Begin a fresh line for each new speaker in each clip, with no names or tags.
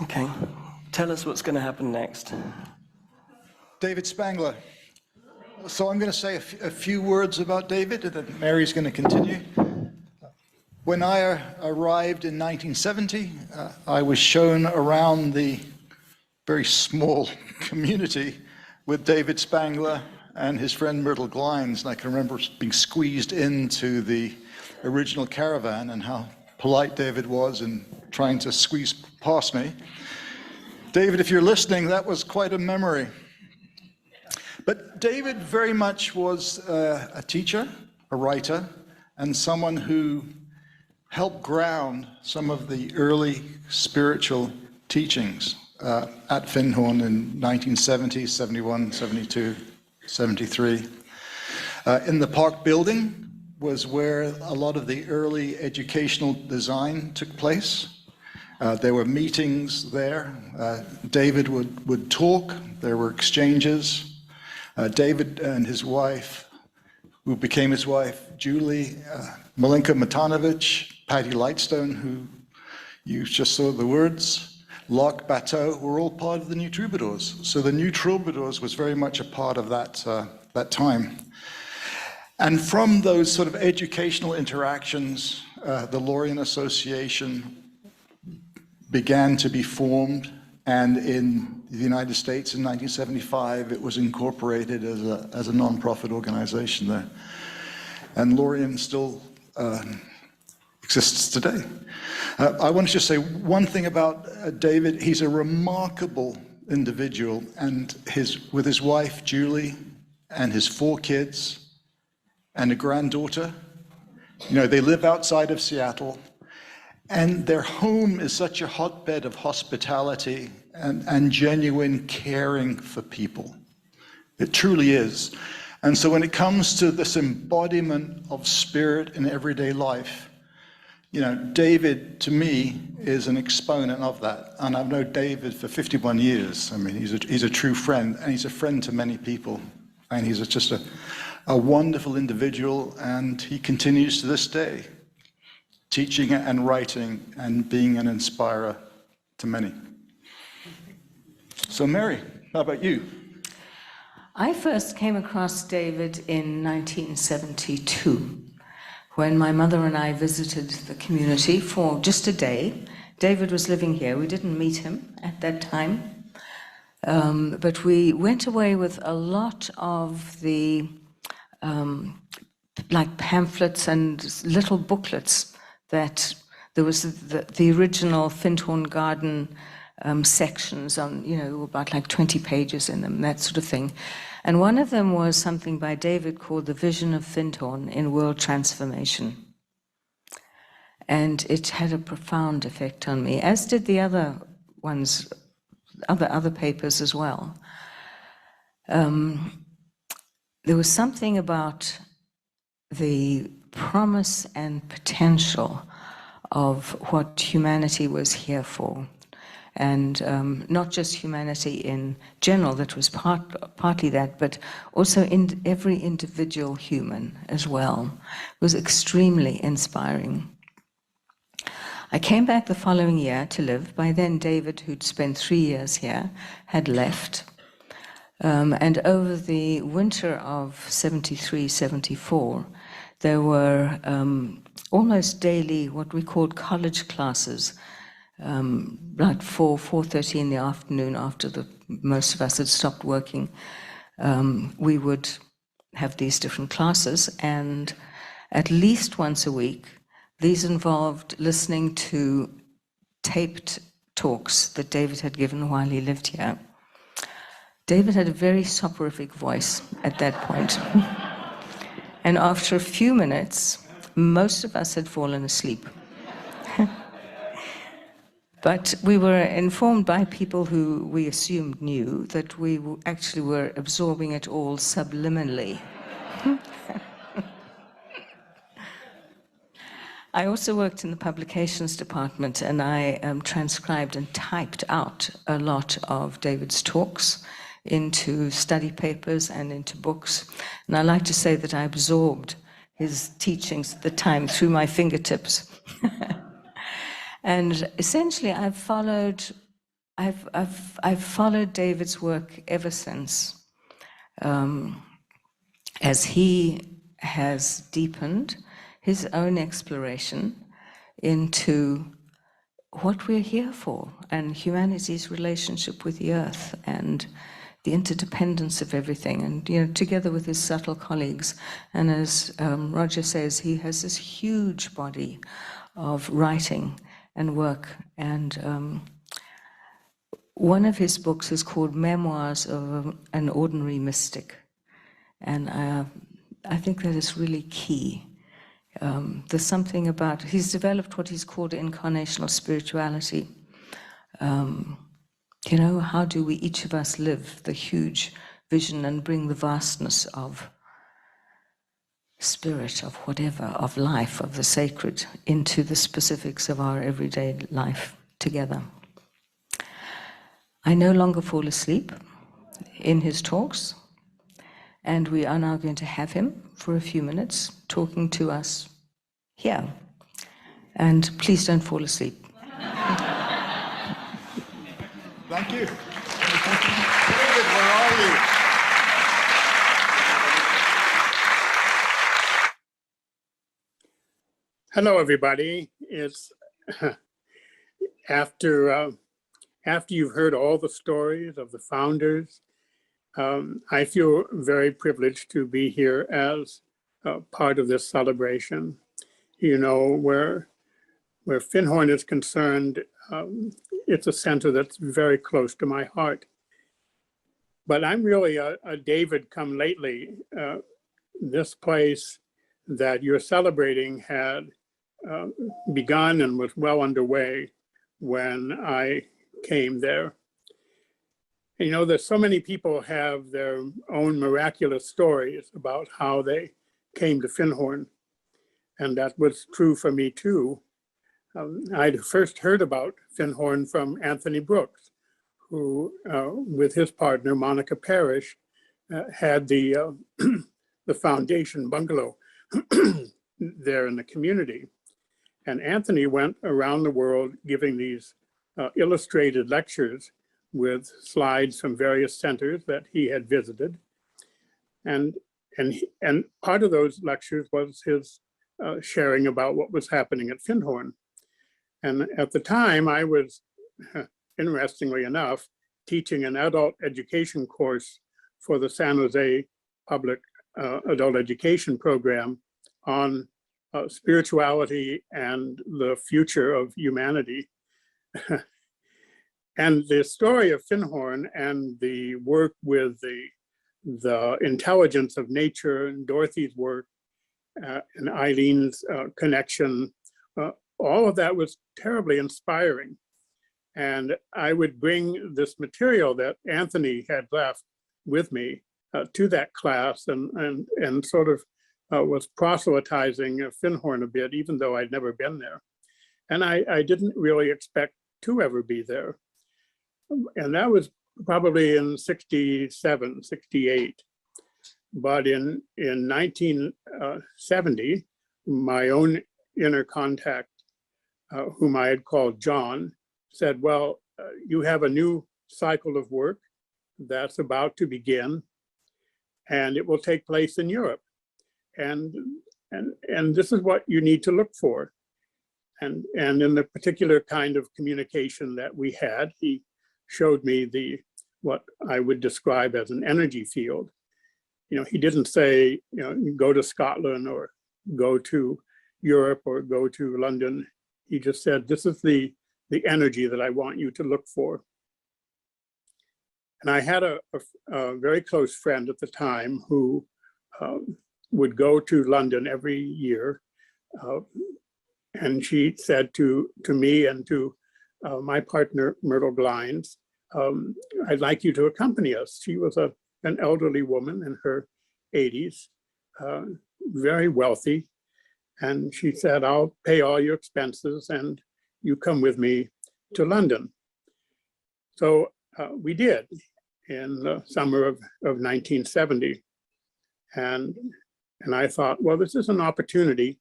Okay, tell us what's going to happen next.
David Spangler. So I'm going to say a few words about David, and then Mary's going to continue. When I arrived in 1970, I was shown around the very small community with David Spangler and his friend Myrtle Glines, and I can remember being squeezed into the original caravan and how polite David was in trying to squeeze past me. David, if you're listening, that was quite a memory. But David very much was a teacher, a writer, and someone who helped ground some of the early spiritual teachings at Findhorn in 1970, 71, 72, 73. In the Park building was where a lot of the early educational design took place. There were meetings there. David would talk. There were exchanges. David and his wife, who became his wife, Julie, Malinka Matanovich, Patty Lightstone, who you just saw the words, Locke Bateau, were all part of the New Troubadours. So the New Troubadours was very much a part of that time. And from those sort of educational interactions, the Lorien Association began to be formed, and in the United States in 1975, it was incorporated as a non-profit organization there. And Lorien still exists today. I want to just say one thing about David. He's a remarkable individual, and with his wife, Julie, and his 4 kids, and a granddaughter. You know, they live outside of Seattle, and their home is such a hotbed of hospitality and genuine caring for people. It truly is. And so when it comes to this embodiment of spirit in everyday life, you know, David, to me, is an exponent of that. And I've known David for 51 years. I mean, he's a true friend, and he's a friend to many people. And he's just a wonderful individual, and he continues to this day, teaching and writing and being an inspirer to many. So Mary, how about you?
I first came across David in 1972, when my mother and I visited the community for just a day. David was living here. We didn't meet him at that time, but we went away with a lot of the like pamphlets and little booklets that there was the original Findhorn Garden sections on, you know, about like 20 pages in them, that sort of thing. And one of them was something by David called The Vision of Findhorn in World Transformation. And it had a profound effect on me, as did the other ones, other papers as well. There was something about the promise and potential of what humanity was here for. And not just humanity in general, that was partly that, but also in every individual human as well. It was extremely inspiring. I came back the following year to live. By then, David, who'd spent 3 years here, had left. And over the winter of 73, 74, there were almost daily what we called college classes, like 4:30 in the afternoon after most of us had stopped working. We would have these different classes, and at least once a week, these involved listening to taped talks that David had given while he lived here. David had a very soporific voice at that point. And after a few minutes, most of us had fallen asleep. But we were informed by people who we assumed knew that we actually were absorbing it all subliminally. I also worked in the publications department, and I transcribed and typed out a lot of David's talks into study papers and into books. And I like to say that I absorbed his teachings at the time through my fingertips. And essentially, I've followed I've followed David's work ever since, as he has deepened his own exploration into what we're here for and humanity's relationship with the earth and the interdependence of everything, and together with his subtle colleagues. And as Roger says, he has this huge body of writing and work, and one of his books is called Memoirs of an Ordinary Mystic, and I think that is really key. There's something about, he's developed what he's called incarnational spirituality. How do we, each of us, live the huge vision and bring the vastness of spirit, of whatever, of life, of the sacred, into the specifics of our everyday life together. I no longer fall asleep in his talks, and we are now going to have him for a few minutes talking to us here. And please don't fall asleep.
Thank you. David, where are you?
Hello, everybody. It's after you've heard all the stories of the founders, I feel very privileged to be here as part of this celebration. Where Findhorn is concerned, it's a center that's very close to my heart. But I'm really a David come lately. This place that you're celebrating had begun and was well underway when I came there. There's so many people have their own miraculous stories about how they came to Findhorn. And that was true for me too. I'd first heard about Findhorn from Anthony Brooks, who, with his partner, Monica Parrish, had the foundation bungalow there in the community. And Anthony went around the world giving these illustrated lectures with slides from various centers that he had visited. And part of those lectures was his sharing about what was happening at Findhorn. And at the time, I was, interestingly enough, teaching an adult education course for the San Jose Public Adult Education Program on spirituality and the future of humanity. And the story of Findhorn and the work with the intelligence of nature and Dorothy's work and Eileen's connection, all of that was terribly inspiring. And I would bring this material that Anthony had left with me to that class and sort of was proselytizing Findhorn a bit, even though I'd never been there. And I didn't really expect to ever be there. And that was probably in 67, 68. But in 1970, my own inner contact, whom I had called John, said, well, you have a new cycle of work that's about to begin, and it will take place in Europe. And this is what you need to look for. And in the particular kind of communication that we had, he showed me what I would describe as an energy field. He didn't say, go to Scotland or go to Europe or go to London. He just said, this is the energy that I want you to look for. And I had a very close friend at the time who would go to London every year. And she said to me and to my partner, Myrtle Glines, I'd like you to accompany us. She was an elderly woman in her 80s, very wealthy. And she said, I'll pay all your expenses and you come with me to London. So we did in the summer of 1970. And I thought, well, this is an opportunity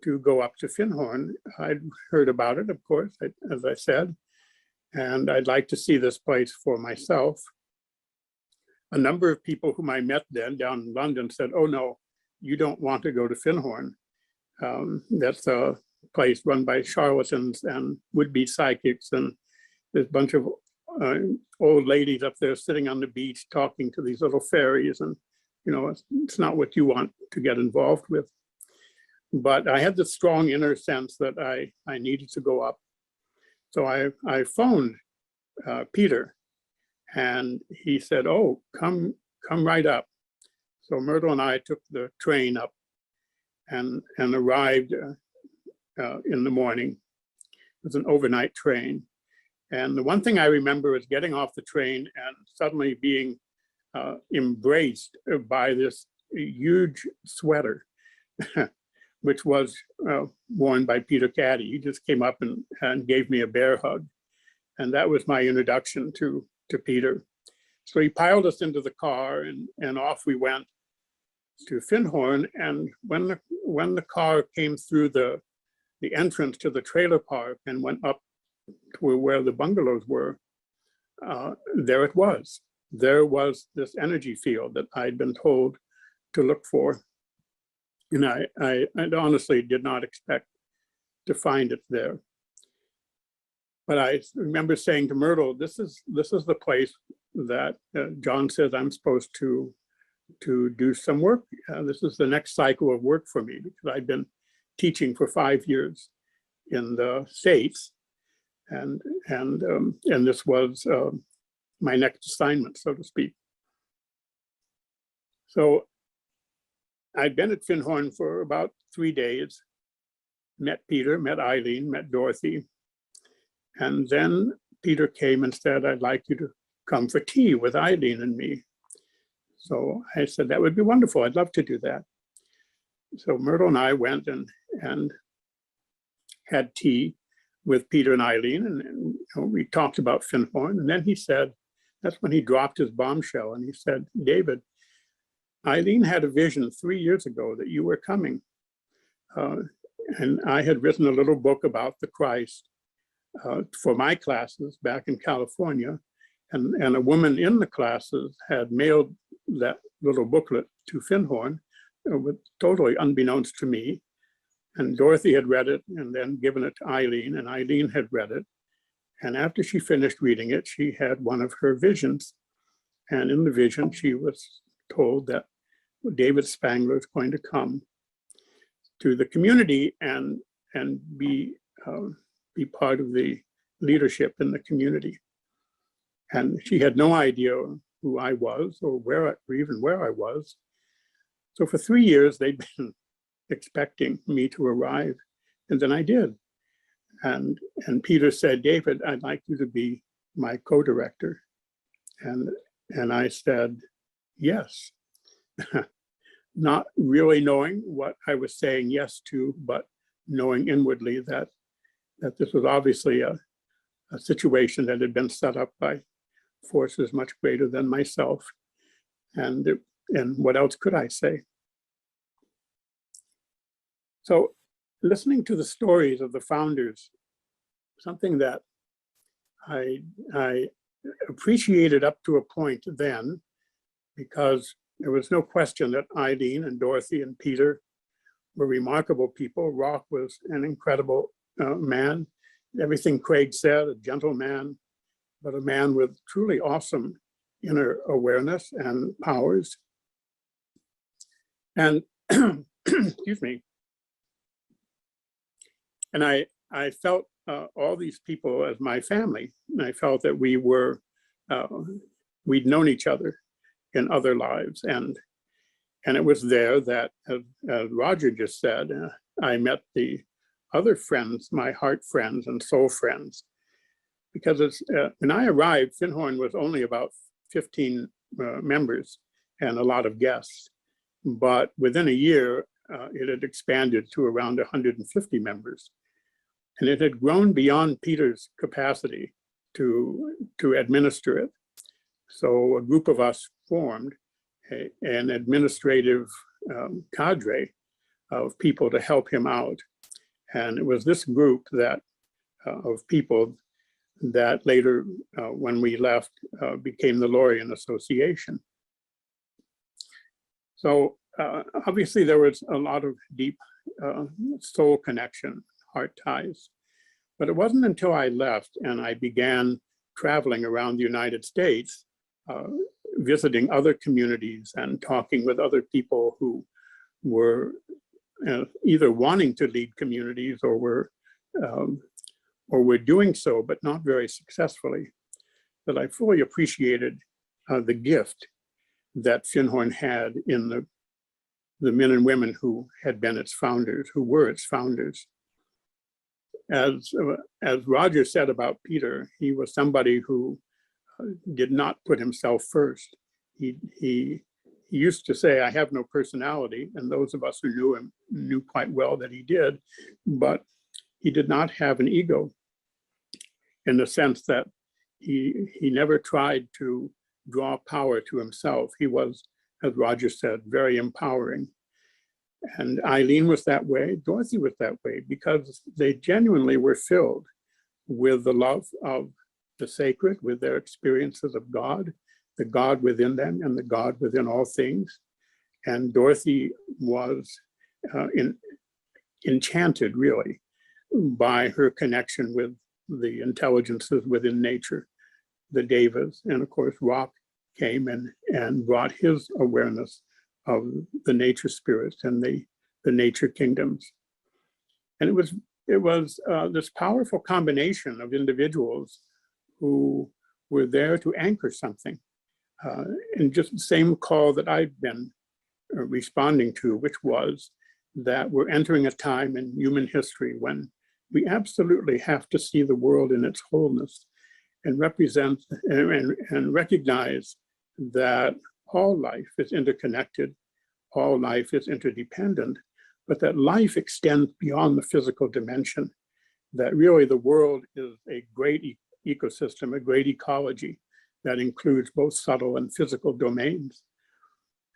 to go up to Findhorn. I'd heard about it, of course, as I said. and I'd like to see this place for myself. A number of people whom I met then down in London said, oh no, you don't want to go to Findhorn. That's a place run by charlatans and would-be psychics, and there's a bunch of old ladies up there sitting on the beach talking to these little fairies, and it's not what you want to get involved with. But I had this strong inner sense that I needed to go up. So I phoned Peter, and he said, oh, come right up. So Myrtle and I took the train up and arrived in the morning. It was an overnight train. And the one thing I remember is getting off the train and suddenly being embraced by this huge sweater, which was worn by Peter Caddy. He just came up and gave me a bear hug. And that was my introduction to Peter. So he piled us into the car, and off we went to Findhorn. And when the car came through the entrance to the trailer park and went up to where the bungalows were, there it was. There was this energy field that I'd been told to look for. And I honestly did not expect to find it there. But I remember saying to Myrtle, this is the place that John says I'm supposed to do some work. This is the next cycle of work for me, because I'd been teaching for 5 years in the States, and this was my next assignment, so to speak. So I'd been at Findhorn for about 3 days, met Peter, met Eileen, met Dorothy. And then Peter came and said, I'd like you to come for tea with Eileen and me. So I said, that would be wonderful. I'd love to do that. So Myrtle and I went and had tea with Peter and Eileen, and we talked about Findhorn. And then he said, that's when he dropped his bombshell, and he said, David, Eileen had a vision 3 years ago that you were coming. And I had written a little book about the Christ for my classes back in California. And a woman in the classes had mailed that little booklet to Findhorn, totally unbeknownst to me. And Dorothy had read it and then given it to Eileen, and Eileen had read it. And after she finished reading it, she had one of her visions. And in the vision, she was told that David Spangler is going to come to the community and be part of the leadership in the community. And she had no idea who I was or even where I was. So for 3 years, they'd been expecting me to arrive, and then I did. And Peter said, David, I'd like you to be my co-director. And I said, yes. Not really knowing what I was saying yes to, but knowing inwardly that this was obviously a situation that had been set up by forces much greater than myself. And what else could I say? So listening to the stories of the founders, something that I appreciated up to a point then, because there was no question that Eileen and Dorothy and Peter were remarkable people. Rock was an incredible man. Everything Craig said, a gentleman, but a man with truly awesome inner awareness and powers. And excuse me. And I felt all these people as my family. And I felt that we'd known each other in other lives. And it was there that, as Roger just said, I met the other friends, my heart friends and soul friends. Because when I arrived, Findhorn was only about 15 members and a lot of guests. But within a year, it had expanded to around 150 members. And it had grown beyond Peter's capacity to administer it. So a group of us formed an administrative cadre of people to help him out. And it was this group of people that later, when we left, became the Lorien Association. So obviously there was a lot of deep soul connection, heart ties. But it wasn't until I left and I began traveling around the United States, visiting other communities and talking with other people who were either wanting to lead communities or were doing so, but not very successfully, that I fully appreciated the gift that Finhorn had in the men and women who had been its founders, who were its founders. As Roger said about Peter, he was somebody who did not put himself first. He used to say, "I have no personality," and those of us who knew him knew quite well that he did, but he did not have an ego, in the sense that he never tried to draw power to himself. He was, as Roger said, very empowering. And Eileen was that way, Dorothy was that way, because they genuinely were filled with the love of the sacred, with their experiences of God, the God within them and the God within all things. And Dorothy was enchanted, really, by her connection with the intelligences within nature, the Devas. And of course, Rock came and brought his awareness of the nature spirits and the nature kingdoms. And it was this powerful combination of individuals who were there to anchor something. And just the same call that I've been responding to, which was that we're entering a time in human history when we absolutely have to see the world in its wholeness and represent and recognize that all life is interconnected, all life is interdependent, but that life extends beyond the physical dimension, that really the world is a great ecosystem, a great ecology that includes both subtle and physical domains.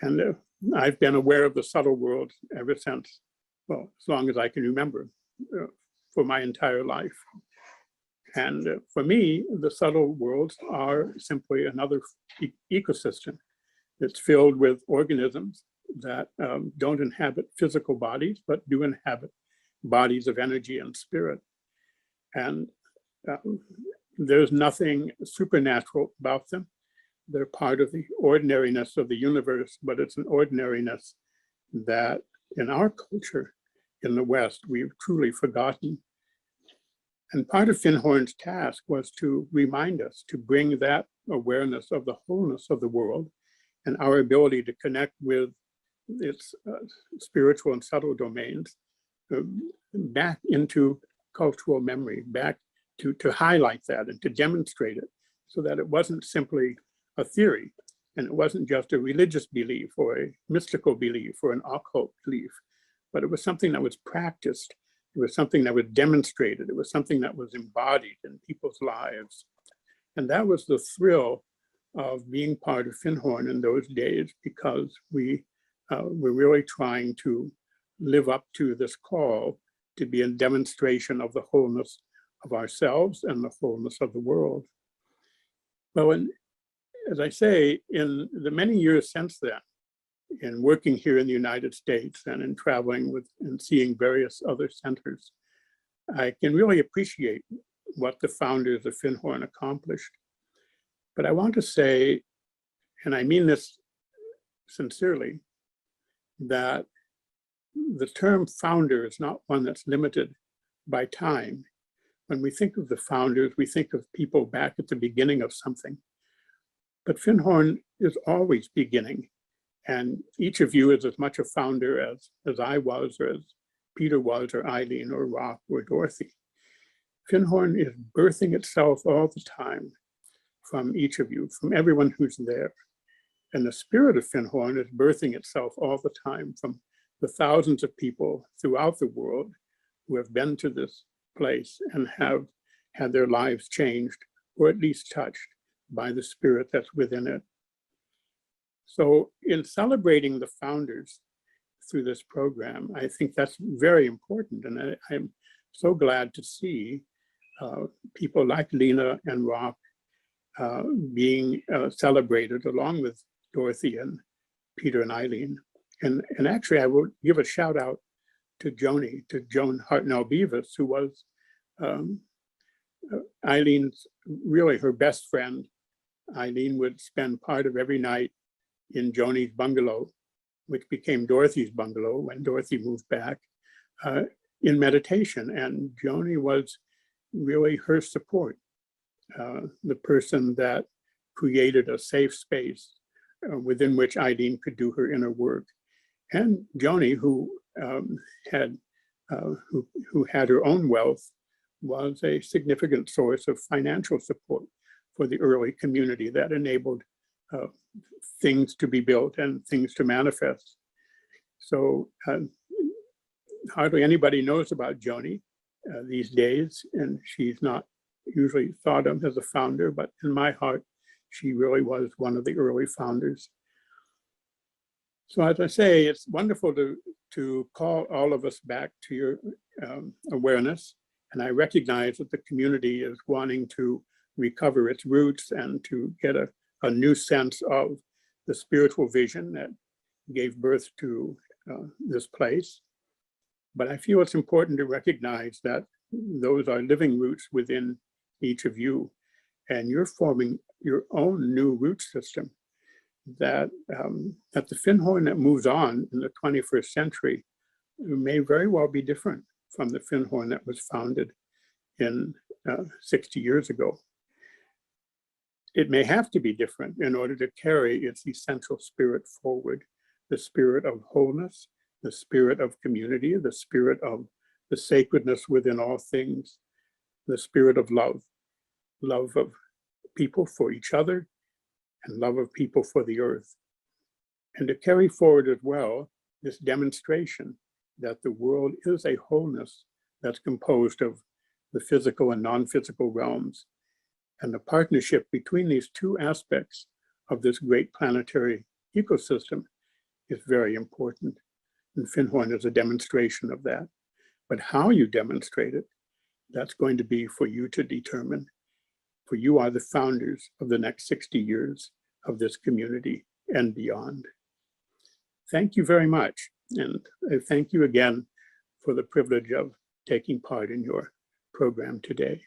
And I've been aware of the subtle world ever since, well, as long as I can remember, for my entire life. And for me, the subtle worlds are simply another ecosystem that's filled with organisms that don't inhabit physical bodies, but do inhabit bodies of energy and spirit. And there's nothing supernatural about them. They're part of the ordinariness of the universe, but it's an ordinariness that in our culture in the West, we've truly forgotten. And part of Finhorn's task was to remind us to bring that awareness of the wholeness of the world and our ability to connect with its spiritual and subtle domains back into cultural memory, back to highlight that and to demonstrate it, so that it wasn't simply a theory and it wasn't just a religious belief or a mystical belief or an occult belief, but it was something that was practiced. It was something that was demonstrated. It was something that was embodied in people's lives. And that was the thrill of being part of Finhorn in those days, because we were really trying to live up to this call to be a demonstration of the wholeness of ourselves and the wholeness of the world. Well, and as I say, in the many years since then, in working here in the United States and in traveling with and seeing various other centers, I can really appreciate what the founders of Finhorn accomplished. But I want to say, and I mean this sincerely, that the term founder is not one that's limited by time. When we think of the founders, we think of people back at the beginning of something. But Finhorn is always beginning. And each of you is as much a founder as I was, or as Peter was, or Eileen, or Rock, or Dorothy. Finhorn is birthing itself all the time from each of you, from everyone who's there. And the spirit of Finhorn is birthing itself all the time from the thousands of people throughout the world who have been to this place and have had their lives changed, or at least touched by the spirit that's within it. So in celebrating the founders through this program, I think that's very important. And I'm so glad to see people like Lena and Rock being celebrated along with Dorothy and Peter and Eileen. And actually, I would give a shout out to Joan Hartnell Beavis, who was Eileen's, really her best friend. Eileen would spend part of every night in Joni's bungalow, which became Dorothy's bungalow when Dorothy moved back, in meditation. And Joni was really her support, the person that created a safe space within which Eileen could do her inner work. And Joni, who had her own wealth, was a significant source of financial support for the early community that enabled things to be built and things to manifest. So hardly anybody knows about Joni these days, and she's not usually thought of as a founder, but in my heart, she really was one of the early founders. So as I say, it's wonderful to call all of us back to your awareness. And I recognize that the community is wanting to recover its roots and to get a new sense of the spiritual vision that gave birth to this place. But I feel it's important to recognize that those are living roots within each of you, and you're forming your own new root system that the Finnhorn that moves on in the 21st century may very well be different from the Finnhorn that was founded in 60 years ago. It may have to be different in order to carry its essential spirit forward, the spirit of wholeness, the spirit of community, the spirit of the sacredness within all things, the spirit of love of people for each other, and love of people for the earth. And to carry forward as well this demonstration that the world is a wholeness that's composed of the physical and non-physical realms. And the partnership between these two aspects of this great planetary ecosystem is very important. And Finnhorn is a demonstration of that. But how you demonstrate it, that's going to be for you to determine. For you are the founders of the next 60 years of this community and beyond. Thank you very much. And I thank you again for the privilege of taking part in your program today.